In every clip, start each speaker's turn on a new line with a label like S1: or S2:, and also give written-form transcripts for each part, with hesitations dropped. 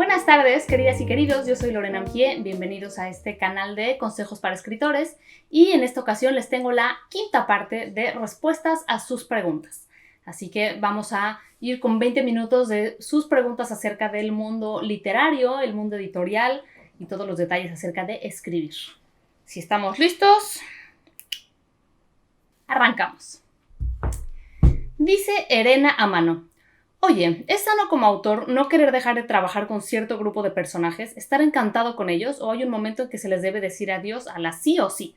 S1: Buenas tardes, queridas y queridos, yo soy Lorena Mejía, bienvenidos a este canal de consejos para escritores y en esta ocasión les tengo la quinta parte de respuestas a sus preguntas. Así que vamos a ir con 20 minutos de sus preguntas acerca del mundo literario, el mundo editorial y todos los detalles acerca de escribir. Si estamos listos, arrancamos. Dice Erena Amano: oye, ¿es sano como autor no querer dejar de trabajar con cierto grupo de personajes, estar encantado con ellos, o hay un momento en que se les debe decir adiós a la sí o sí?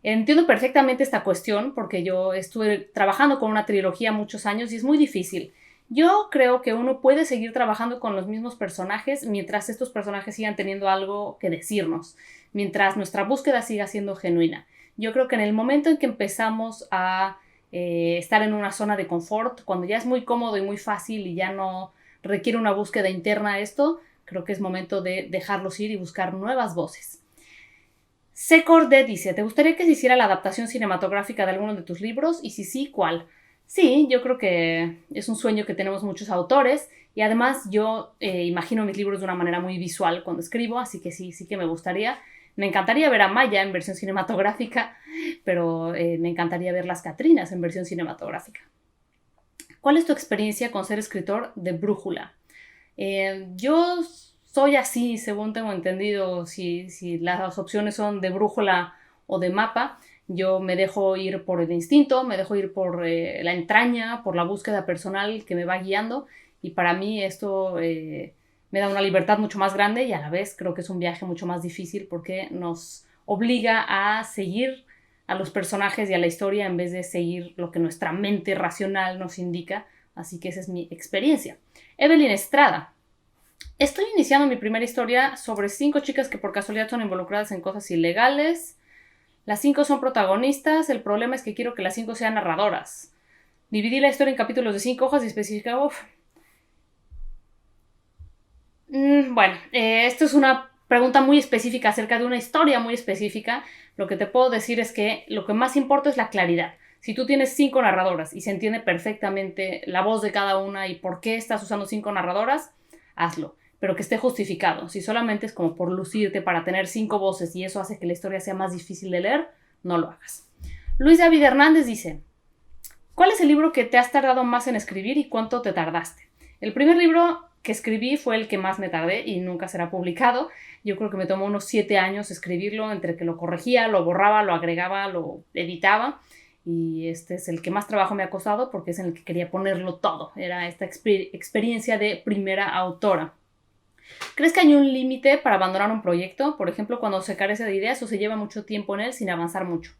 S1: Entiendo perfectamente esta cuestión porque yo estuve trabajando con una trilogía muchos años y es muy difícil. Yo creo que uno puede seguir trabajando con los mismos personajes mientras estos personajes sigan teniendo algo que decirnos, mientras nuestra búsqueda siga siendo genuina. Yo creo que en el momento en que empezamos a estar en una zona de confort, cuando ya es muy cómodo y muy fácil y ya no requiere una búsqueda interna esto, creo que es momento de dejarlos ir y buscar nuevas voces. Secorde dice: ¿te gustaría que se hiciera la adaptación cinematográfica de alguno de tus libros? Y si sí, ¿cuál? Sí, yo creo que es un sueño que tenemos muchos autores y además yo imagino mis libros de una manera muy visual cuando escribo, así que sí que me gustaría. Me encantaría ver a Maya en versión cinematográfica, pero me encantaría ver las Catrinas en versión cinematográfica. ¿Cuál es tu experiencia con ser escritor de brújula? Yo soy así, según tengo entendido, si las opciones son de brújula o de mapa, yo me dejo ir por el instinto, me dejo ir por la entraña, por la búsqueda personal que me va guiando, y para mí esto me da una libertad mucho más grande y a la vez creo que es un viaje mucho más difícil porque nos obliga a seguir a los personajes y a la historia en vez de seguir lo que nuestra mente racional nos indica. Así que esa es mi experiencia. Evelyn Estrada: estoy iniciando mi primera historia sobre 5 chicas que por casualidad son involucradas en cosas ilegales. Las 5 son protagonistas, el problema es que quiero que las 5 sean narradoras. Dividí la historia en capítulos de 5 hojas y especificaba... Bueno, esto es una pregunta muy específica acerca de una historia muy específica. Lo que te puedo decir es que lo que más importa es la claridad. Si tú tienes 5 narradoras y se entiende perfectamente la voz de cada una y por qué estás usando 5 narradoras, hazlo, pero que esté justificado. Si solamente es como por lucirte para tener 5 voces y eso hace que la historia sea más difícil de leer, no lo hagas. Luis David Hernández dice: ¿cuál es el libro que te has tardado más en escribir y cuánto te tardaste? El primer libro que escribí fue el que más me tardé y nunca será publicado. Yo creo que me tomó unos 7 años escribirlo, entre que lo corregía, lo borraba, lo agregaba, lo editaba, y este es el que más trabajo me ha costado porque es en el que quería ponerlo todo. Era esta experiencia de primera autora. ¿Crees que hay un límite para abandonar un proyecto? Por ejemplo, cuando se carece de ideas o se lleva mucho tiempo en él sin avanzar mucho.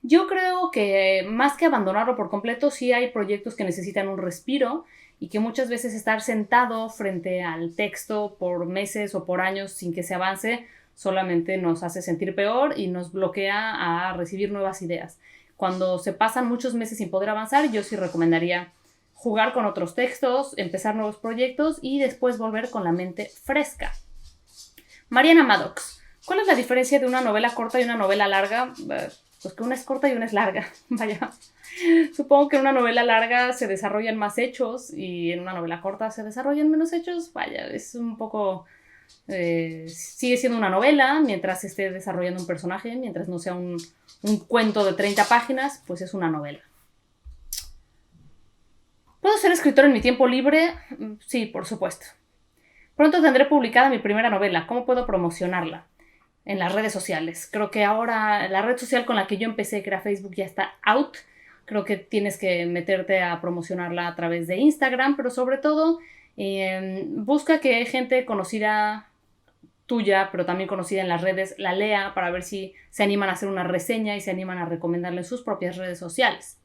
S1: Yo creo que más que abandonarlo por completo, sí hay proyectos que necesitan un respiro y que muchas veces estar sentado frente al texto por meses o por años sin que se avance solamente nos hace sentir peor y nos bloquea a recibir nuevas ideas. Cuando se pasan muchos meses sin poder avanzar, yo sí recomendaría jugar con otros textos, empezar nuevos proyectos y después volver con la mente fresca. Mariana Maddox: ¿cuál es la diferencia de una novela corta y una novela larga? Pues que una es corta y una es larga. Vaya. Supongo que en una novela larga se desarrollan más hechos y en una novela corta se desarrollan menos hechos. Vaya, es un poco... sigue siendo una novela mientras esté desarrollando un personaje, mientras no sea un cuento de 30 páginas, pues es una novela. ¿Puedo ser escritor en mi tiempo libre? Sí, por supuesto. Pronto tendré publicada mi primera novela. ¿Cómo puedo promocionarla? En las redes sociales. Creo que ahora la red social con la que yo empecé, que era Facebook, ya está out. Creo que tienes que meterte a promocionarla a través de Instagram, pero sobre todo busca que gente conocida tuya, pero también conocida en las redes, la lea para ver si se animan a hacer una reseña y se animan a recomendarla en sus propias redes sociales.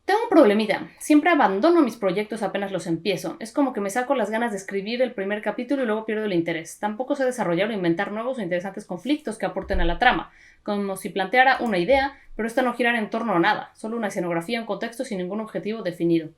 S1: Tengo un problemita. Siempre abandono mis proyectos apenas los empiezo. Es como que me saco las ganas de escribir el primer capítulo y luego pierdo el interés. Tampoco sé desarrollar o inventar nuevos o interesantes conflictos que aporten a la trama. Como si planteara una idea, pero esta no girara en torno a nada. Solo una escenografía, un contexto sin ningún objetivo definido.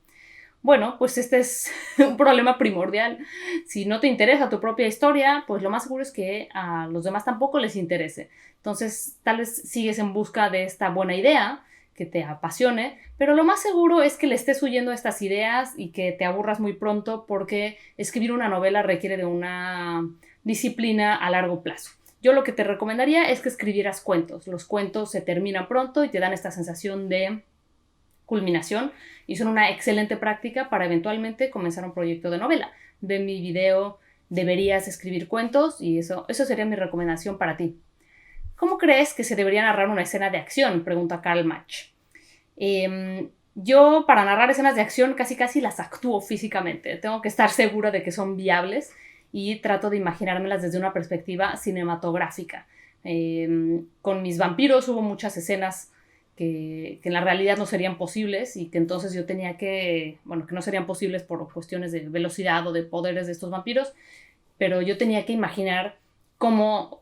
S1: Bueno, pues este es un problema primordial. Si no te interesa tu propia historia, pues lo más seguro es que a los demás tampoco les interese. Entonces, tal vez sigues en busca de esta buena idea que te apasione, pero lo más seguro es que le estés huyendo a estas ideas y que te aburras muy pronto porque escribir una novela requiere de una disciplina a largo plazo. Yo lo que te recomendaría es que escribieras cuentos. Los cuentos se terminan pronto y te dan esta sensación de culminación y son una excelente práctica para eventualmente comenzar un proyecto de novela. Ve mi video, deberías escribir cuentos y eso sería mi recomendación para ti. ¿Cómo crees que se debería narrar una escena de acción?, pregunta Karl Mach. Yo para narrar escenas de acción casi las actúo físicamente. Tengo que estar segura de que son viables y trato de imaginármelas desde una perspectiva cinematográfica. Con mis vampiros hubo muchas escenas que en la realidad no serían posibles y que entonces yo tenía que no serían posibles por cuestiones de velocidad o de poderes de estos vampiros, pero yo tenía que imaginar cómo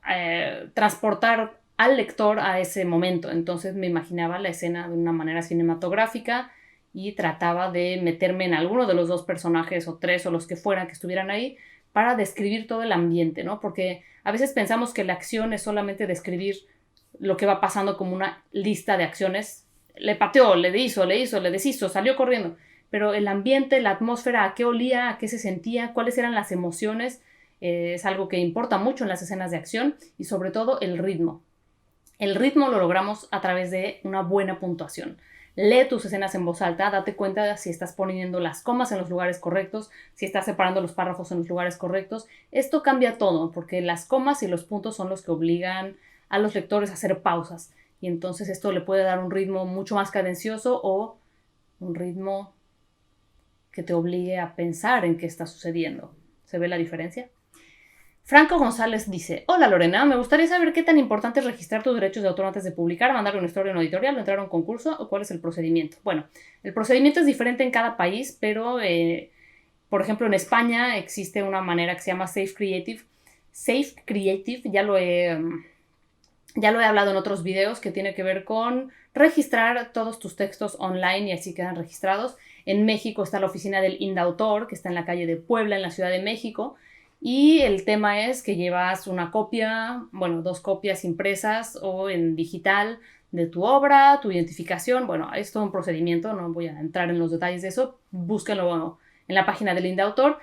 S1: transportar al lector a ese momento. Entonces me imaginaba la escena de una manera cinematográfica y trataba de meterme en alguno de los dos personajes o tres o los que fueran que estuvieran ahí para describir todo el ambiente, ¿no? Porque a veces pensamos que la acción es solamente describir lo que va pasando como una lista de acciones. Le pateó, le hizo, le deshizo, salió corriendo. Pero el ambiente, la atmósfera, a qué olía, a qué se sentía, cuáles eran las emociones, es algo que importa mucho en las escenas de acción y sobre todo el ritmo. El ritmo lo logramos a través de una buena puntuación. Lee tus escenas en voz alta, date cuenta de si estás poniendo las comas en los lugares correctos, si estás separando los párrafos en los lugares correctos. Esto cambia todo porque las comas y los puntos son los que obligan a los lectores a hacer pausas y entonces esto le puede dar un ritmo mucho más cadencioso o un ritmo que te obligue a pensar en qué está sucediendo. ¿Se ve la diferencia? Franco González dice: hola Lorena, me gustaría saber qué tan importante es registrar tus derechos de autor antes de publicar, mandar una historia a una editorial o entrar a un concurso, o cuál es el procedimiento. Bueno, el procedimiento es diferente en cada país, pero por ejemplo en España existe una manera que se llama Safe Creative. Safe Creative, ya lo he hablado en otros videos, que tiene que ver con registrar todos tus textos online y así quedan registrados. En México está la oficina del Indautor, que está en la calle de Puebla, en la Ciudad de México. Y el tema es que llevas una copia, dos copias impresas o en digital de tu obra, tu identificación. Bueno, es todo un procedimiento, no voy a entrar en los detalles de eso. Búsquenlo en la página del Indautor.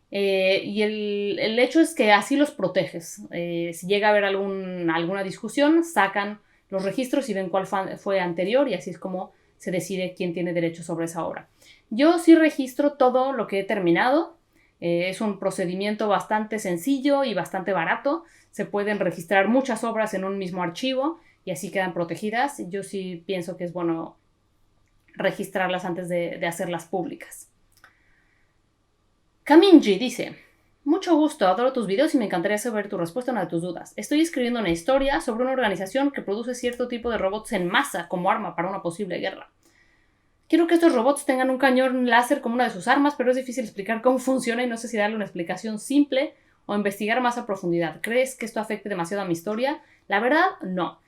S1: Y el hecho es que así los proteges. Si llega a haber alguna discusión, sacan los registros y ven cuál fue anterior y así es como se decide quién tiene derecho sobre esa obra. Yo sí registro todo lo que he terminado. Es un procedimiento bastante sencillo y bastante barato. Se pueden registrar muchas obras en un mismo archivo y así quedan protegidas. Yo sí pienso que es bueno registrarlas antes de hacerlas públicas. Kaminji dice: mucho gusto, adoro tus videos y me encantaría saber tu respuesta a una de tus dudas. Estoy escribiendo una historia sobre una organización que produce cierto tipo de robots en masa como arma para una posible guerra. Quiero que estos robots tengan un cañón láser como una de sus armas, pero es difícil explicar cómo funciona y no sé si darle una explicación simple o investigar más a profundidad. ¿Crees que esto afecte demasiado a mi historia? La verdad, no.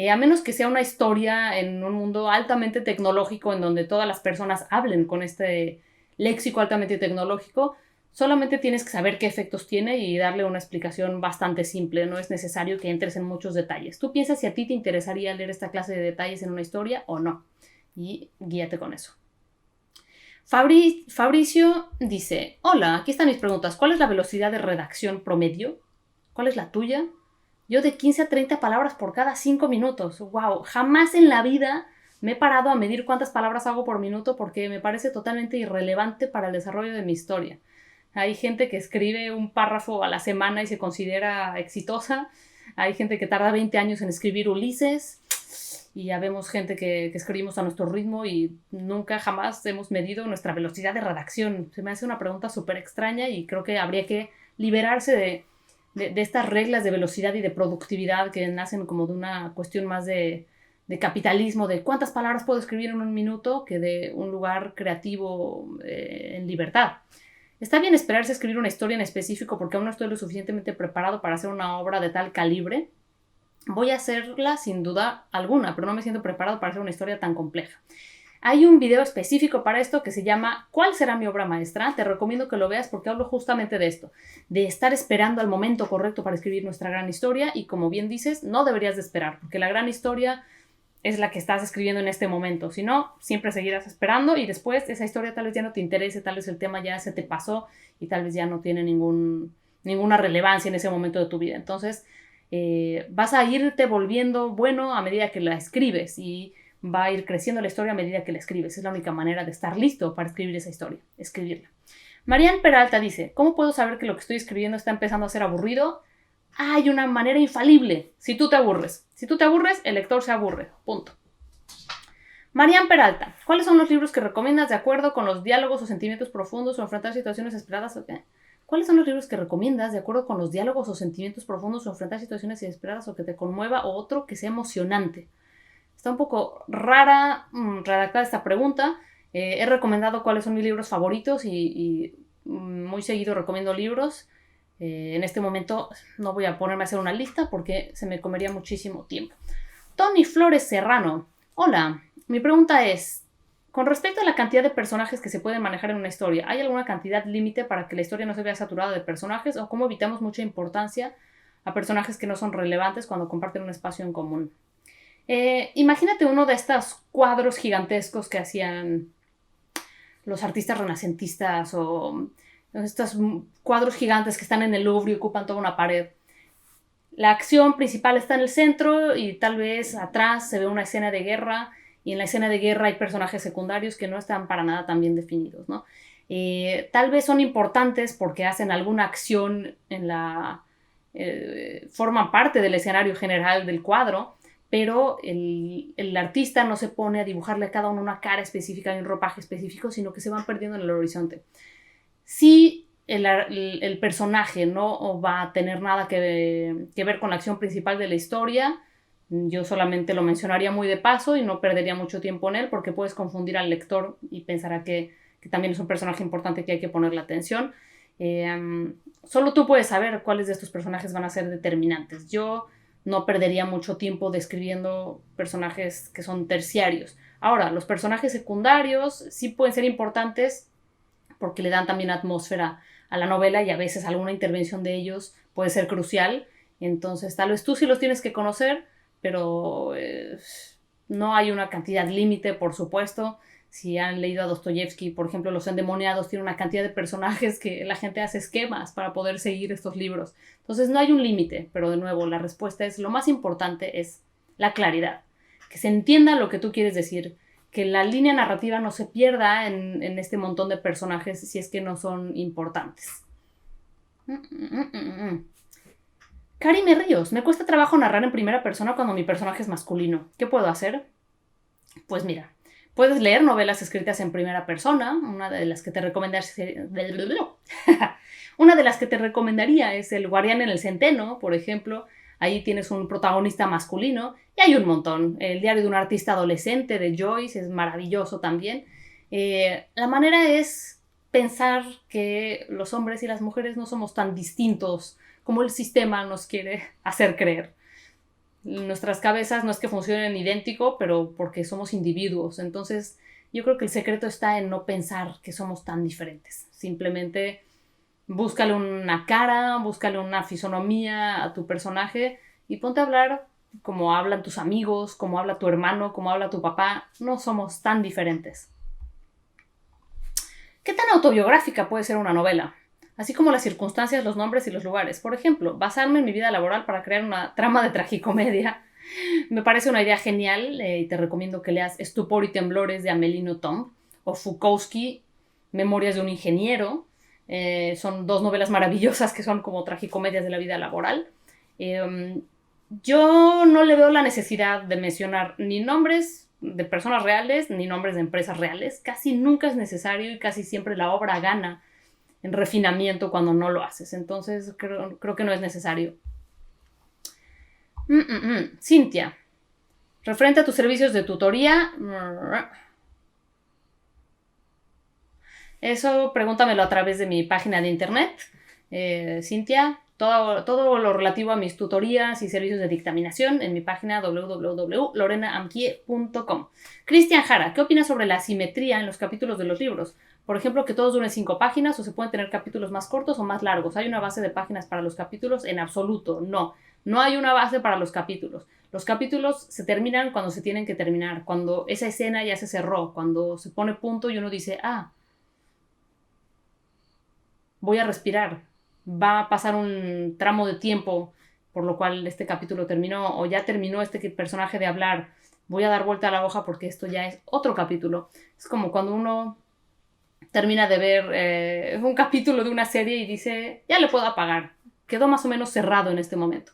S1: A menos que sea una historia en un mundo altamente tecnológico en donde todas las personas hablen con este léxico altamente tecnológico, solamente tienes que saber qué efectos tiene y darle una explicación bastante simple. No es necesario que entres en muchos detalles. Tú piensas si a ti te interesaría leer esta clase de detalles en una historia o no. Y guíate con eso. Fabricio dice: hola, aquí están mis preguntas. ¿Cuál es la velocidad de redacción promedio? ¿Cuál es la tuya? Yo de 15 a 30 palabras por cada 5 minutos. ¡Wow! Jamás en la vida me he parado a medir cuántas palabras hago por minuto porque me parece totalmente irrelevante para el desarrollo de mi historia. Hay gente que escribe un párrafo a la semana y se considera exitosa. Hay gente que tarda 20 años en escribir Ulises. Y ya vemos gente que escribimos a nuestro ritmo y nunca jamás hemos medido nuestra velocidad de redacción. Se me hace una pregunta súper extraña y creo que habría que liberarse de estas reglas de velocidad y de productividad que nacen como de una cuestión más de capitalismo, de cuántas palabras puedo escribir en un minuto, que de un lugar creativo en libertad. Está bien esperarse a escribir una historia en específico porque aún no estoy lo suficientemente preparado para hacer una obra de tal calibre. Voy a hacerla sin duda alguna, pero no me siento preparado para hacer una historia tan compleja. Hay un video específico para esto que se llama ¿Cuál será mi obra maestra? Te recomiendo que lo veas porque hablo justamente de esto, de estar esperando al momento correcto para escribir nuestra gran historia y como bien dices, no deberías de esperar porque la gran historia es la que estás escribiendo en este momento. Si no, siempre seguirás esperando y después esa historia tal vez ya no te interese, tal vez el tema ya se te pasó y tal vez ya no tiene ninguna relevancia en ese momento de tu vida. Entonces, vas a irte volviendo bueno a medida que la escribes y va a ir creciendo la historia a medida que la escribes. Es la única manera de estar listo para escribir esa historia, escribirla. Marian Peralta dice, ¿cómo puedo saber que lo que estoy escribiendo está empezando a ser aburrido? Hay una manera infalible. Si tú te aburres. Si tú te aburres, el lector se aburre. Punto. Marian Peralta, ¿cuáles son los libros que recomiendas de acuerdo con los diálogos o sentimientos profundos o enfrentar situaciones esperadas? ¿Cuáles son los libros que recomiendas de acuerdo con los diálogos o sentimientos profundos o enfrentar situaciones inesperadas o que te conmueva o otro que sea emocionante? Está un poco rara redactada esta pregunta. He recomendado cuáles son mis libros favoritos y muy seguido recomiendo libros. En este momento no voy a ponerme a hacer una lista porque se me comería muchísimo tiempo. Tony Flores Serrano. Hola, mi pregunta es, con respecto a la cantidad de personajes que se pueden manejar en una historia, ¿hay alguna cantidad límite para que la historia no se vea saturada de personajes o cómo evitamos mucha importancia a personajes que no son relevantes cuando comparten un espacio en común? Imagínate uno de estos cuadros gigantescos que hacían los artistas renacentistas o estos cuadros gigantes que están en el Louvre y ocupan toda una pared. La acción principal está en el centro y tal vez atrás se ve una escena de guerra y en la escena de guerra hay personajes secundarios que no están para nada tan bien definidos, ¿no? Tal vez son importantes porque hacen alguna acción forman parte del escenario general del cuadro, pero el artista no se pone a dibujarle a cada uno una cara específica y un ropaje específico, sino que se van perdiendo en el horizonte. Si el personaje no va a tener nada que ver con la acción principal de la historia, yo solamente lo mencionaría muy de paso y no perdería mucho tiempo en él porque puedes confundir al lector y pensará que también es un personaje importante que hay que ponerle atención. Solo tú puedes saber cuáles de estos personajes van a ser determinantes. Yo no perdería mucho tiempo describiendo personajes que son terciarios. Ahora, los personajes secundarios sí pueden ser importantes porque le dan también atmósfera a la novela y a veces alguna intervención de ellos puede ser crucial. Entonces, tal vez tú sí los tienes que conocer, pero no hay una cantidad límite, por supuesto. Si han leído a Dostoyevsky, por ejemplo, Los Endemoniados tiene una cantidad de personajes que la gente hace esquemas para poder seguir estos libros. Entonces, no hay un límite, pero de nuevo, la respuesta es, lo más importante es la claridad. Que se entienda lo que tú quieres decir, que la línea narrativa no se pierda en este montón de personajes si es que no son importantes. Karime Ríos, me cuesta trabajo narrar en primera persona cuando mi personaje es masculino. ¿Qué puedo hacer? Pues mira, puedes leer novelas escritas en primera persona. Una de las que te recomendaría es El Guardián en el Centeno, por ejemplo. Ahí tienes un protagonista masculino y hay un montón. El diario de un artista adolescente de Joyce es maravilloso también. La manera es pensar que los hombres y las mujeres no somos tan distintos como el sistema nos quiere hacer creer. Nuestras cabezas no es que funcionen idéntico, pero porque somos individuos. Entonces, yo creo que el secreto está en no pensar que somos tan diferentes. Simplemente búscale una cara, búscale una fisonomía a tu personaje y ponte a hablar como hablan tus amigos, como habla tu hermano, como habla tu papá. No somos tan diferentes. ¿Qué tan autobiográfica puede ser una novela? Así como las circunstancias, los nombres y los lugares. Por ejemplo, basarme en mi vida laboral para crear una trama de tragicomedia. Me parece una idea genial y te recomiendo que leas Estupor y temblores de Amélie Nothomb o Fukowski, Memorias de un ingeniero. Son dos novelas maravillosas que son como tragicomedias de la vida laboral. Yo no le veo la necesidad de mencionar ni nombres de personas reales ni nombres de empresas reales. Casi nunca es necesario y casi siempre la obra gana en refinamiento cuando no lo haces. Entonces creo que no es necesario. Cintia, referente a tus servicios de tutoría, eso pregúntamelo a través de mi página de internet. Cintia, todo lo relativo a mis tutorías y servicios de dictaminación en mi página www.lorenaamkie.com. Cristian Jara, ¿qué opinas sobre la asimetría en los capítulos de los libros? Por ejemplo, que todos duren 5 páginas o se pueden tener capítulos más cortos o más largos. ¿Hay una base de páginas para los capítulos? En absoluto, no. No hay una base para los capítulos. Los capítulos se terminan cuando se tienen que terminar, cuando esa escena ya se cerró, cuando se pone punto y uno dice, voy a respirar, va a pasar un tramo de tiempo por lo cual este capítulo terminó, o ya terminó este personaje de hablar, voy a dar vuelta a la hoja porque esto ya es otro capítulo. Es como cuando uno termina de ver un capítulo de una serie y dice, ya le puedo apagar, quedó más o menos cerrado en este momento.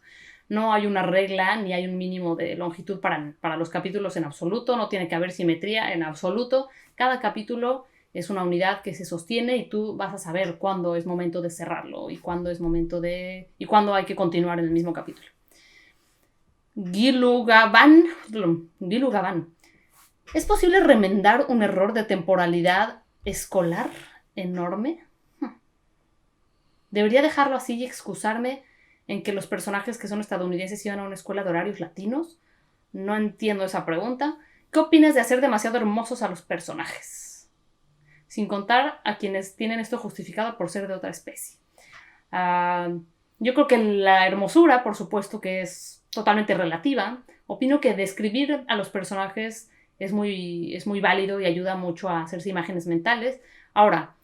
S1: No hay una regla ni hay un mínimo de longitud para los capítulos en absoluto, no tiene que haber simetría en absoluto. Cada capítulo es una unidad que se sostiene y tú vas a saber cuándo es momento de cerrarlo y cuándo es momento de... y cuándo hay que continuar en el mismo capítulo. Gilu Gabán. ¿Es posible remendar un error de temporalidad escolar enorme? ¿Debería dejarlo así y excusarme en que los personajes que son estadounidenses iban a una escuela de horarios latinos? No entiendo esa pregunta. ¿Qué opinas de hacer demasiado hermosos a los personajes? Sin contar a quienes tienen esto justificado por ser de otra especie. Yo creo que la hermosura, por supuesto, que es totalmente relativa. Opino que describir a los personajes es muy válido y ayuda mucho a hacerse imágenes mentales. Ahora,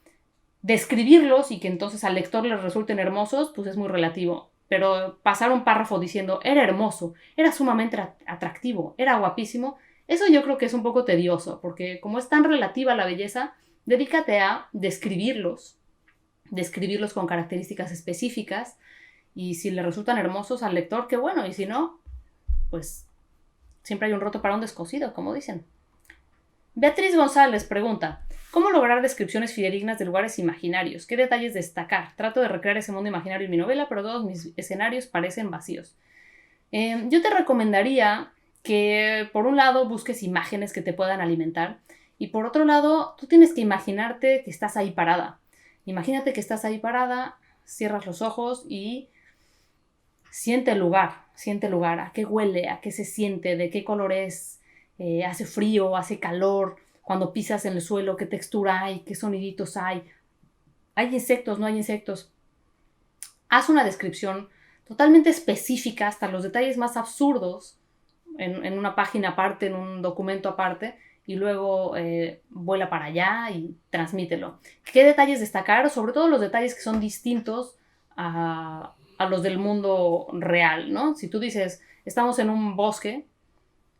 S1: describirlos y que entonces al lector les resulten hermosos, pues es muy relativo. Pero pasar un párrafo diciendo, era hermoso, era sumamente atractivo, era guapísimo, eso yo creo que es un poco tedioso, porque como es tan relativa la belleza, dedícate a describirlos con características específicas, y si le resultan hermosos al lector, qué bueno, y si no, pues siempre hay un roto para un descosido, como dicen. Beatriz González pregunta, ¿cómo lograr descripciones fidedignas de lugares imaginarios? ¿Qué detalles destacar? Trato de recrear ese mundo imaginario en mi novela, pero todos mis escenarios parecen vacíos. Yo te recomendaría que, por un lado, busques imágenes que te puedan alimentar, y por otro lado, tú tienes que imaginarte que estás ahí parada. Imagínate que estás ahí parada, cierras los ojos y siente el lugar, a qué huele, a qué se siente, de qué color es, hace frío, hace calor, cuando pisas en el suelo, qué textura hay, qué soniditos hay. ¿Hay insectos? ¿No hay insectos? Haz una descripción totalmente específica, hasta los detalles más absurdos, en una página aparte, en un documento aparte, y luego vuela para allá y transmítelo. ¿Qué detalles destacar? Sobre todo los detalles que son distintos a los del mundo real, ¿no? Si tú dices, estamos en un bosque,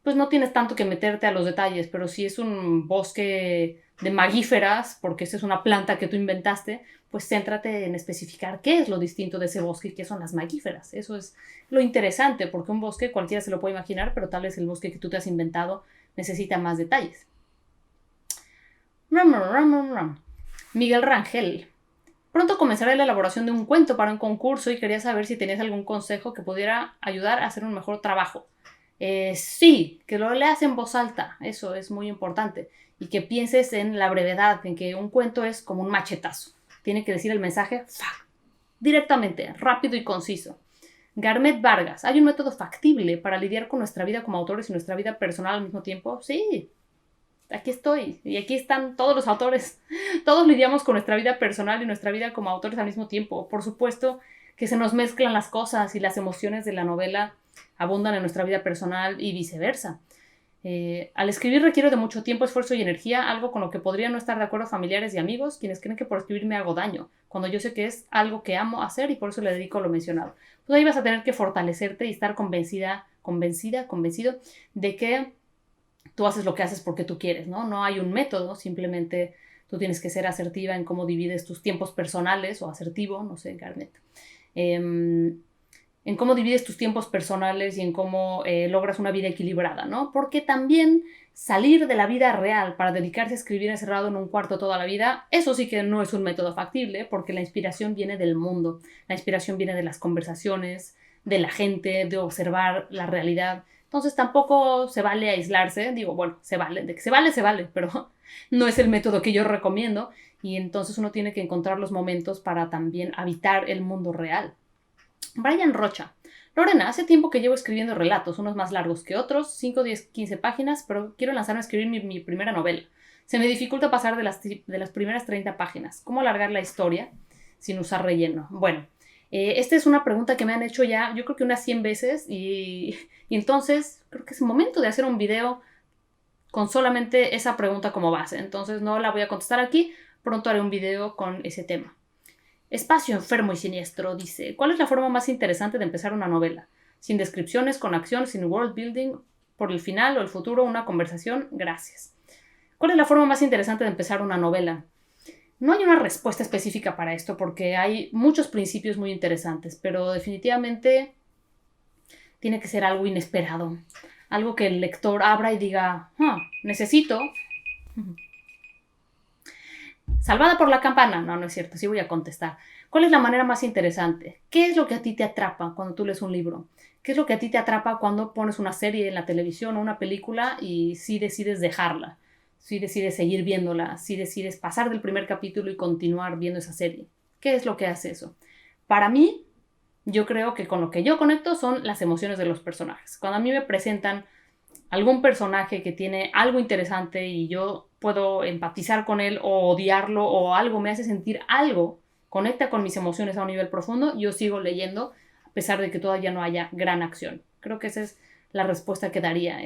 S1: pues no tienes tanto que meterte a los detalles, pero si es un bosque de magíferas, porque esa es una planta que tú inventaste, pues céntrate en especificar qué es lo distinto de ese bosque y qué son las magíferas. Eso es lo interesante, porque un bosque cualquiera se lo puede imaginar, pero tal vez el bosque que tú te has inventado necesita más detalles. Miguel Rangel. Pronto comenzaré la elaboración de un cuento para un concurso y quería saber si tenías algún consejo que pudiera ayudar a hacer un mejor trabajo. Sí, que lo leas en voz alta, eso es muy importante. Y que pienses en la brevedad, en que un cuento es como un machetazo. Tiene que decir el mensaje directamente, rápido y conciso. Garmet Vargas, ¿hay un método factible para lidiar con nuestra vida como autores y nuestra vida personal al mismo tiempo? Sí, aquí estoy. Y aquí están todos los autores. Todos lidiamos con nuestra vida personal y nuestra vida como autores al mismo tiempo. Por supuesto que se nos mezclan las cosas y las emociones de la novela abundan en nuestra vida personal y viceversa. Al escribir requiero de mucho tiempo, esfuerzo y energía, algo con lo que podrían no estar de acuerdo familiares y amigos, quienes creen que por escribir me hago daño, cuando yo sé que es algo que amo hacer y por eso le dedico lo mencionado. Pues ahí vas a tener que fortalecerte y estar convencido de que tú haces lo que haces porque tú quieres, ¿no? No hay un método, simplemente tú tienes que ser asertiva en cómo divides tus tiempos personales, o asertivo, no sé, Garnet. En cómo divides tus tiempos personales y en cómo logras una vida equilibrada, ¿no? Porque también salir de la vida real para dedicarse a escribir encerrado en un cuarto toda la vida, eso sí que no es un método factible, porque la inspiración viene del mundo, la inspiración viene de las conversaciones, de la gente, de observar la realidad. Entonces tampoco se vale aislarse, digo, bueno, se vale, de que se vale, pero no es el método que yo recomiendo, y entonces uno tiene que encontrar los momentos para también habitar el mundo real. Brian Rocha. Lorena, hace tiempo que llevo escribiendo relatos, unos más largos que otros, 5, 10, 15 páginas, pero quiero lanzarme a escribir mi primera novela. Se me dificulta pasar de las primeras 30 páginas. ¿Cómo alargar la historia sin usar relleno? Bueno, Esta es una pregunta que me han hecho ya, yo creo que unas 100 veces y entonces creo que es momento de hacer un video con solamente esa pregunta como base. Entonces no la voy a contestar aquí, pronto haré un video con ese tema. Espacio enfermo y siniestro dice, ¿cuál es la forma más interesante de empezar una novela? Sin descripciones, con acción, sin world building, por el final o el futuro, una conversación, gracias. ¿Cuál es la forma más interesante de empezar una novela? No hay una respuesta específica para esto porque hay muchos principios muy interesantes, pero definitivamente tiene que ser algo inesperado. Algo que el lector abra y diga, necesito. Salvada por la campana. No, no es cierto, sí voy a contestar. ¿Cuál es la manera más interesante? ¿Qué es lo que a ti te atrapa cuando tú lees un libro? ¿Qué es lo que a ti te atrapa cuando pones una serie en la televisión o una película y sí decides dejarla? Sí decides seguir viéndola, sí decides pasar del primer capítulo y continuar viendo esa serie. ¿Qué es lo que hace eso? Para mí, yo creo que con lo que yo conecto son las emociones de los personajes. Cuando a mí me presentan algún personaje que tiene algo interesante y yo puedo empatizar con él o odiarlo o algo me hace sentir algo, conecta con mis emociones a un nivel profundo, yo sigo leyendo a pesar de que todavía no haya gran acción. Creo que esa es la respuesta que daría.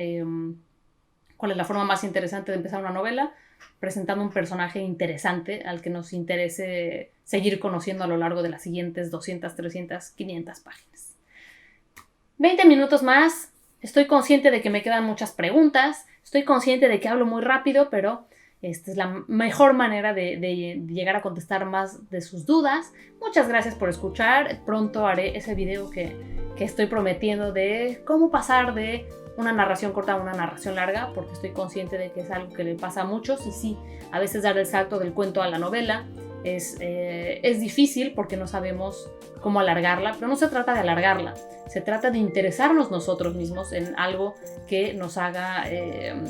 S1: ¿Cuál es la forma más interesante de empezar una novela? Presentando un personaje interesante al que nos interese seguir conociendo a lo largo de las siguientes 200, 300, 500 páginas. 20 minutos más. Estoy consciente de que me quedan muchas preguntas, estoy consciente de que hablo muy rápido, pero esta es la mejor manera de llegar a contestar más de sus dudas. Muchas gracias por escuchar. Pronto haré ese video que estoy prometiendo de cómo pasar de una narración corta a una narración larga, porque estoy consciente de que es algo que le pasa a muchos y sí, a veces dar el salto del cuento a la novela es difícil porque no sabemos cómo alargarla, pero no se trata de alargarla, se trata de interesarnos nosotros mismos en algo que nos haga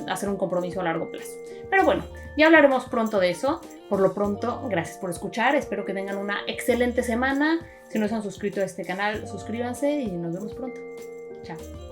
S1: hacer un compromiso a largo plazo. Pero bueno, ya hablaremos pronto de eso. Por lo pronto, gracias por escuchar, espero que tengan una excelente semana. Si no se han suscrito a este canal, suscríbanse y nos vemos pronto. Chao.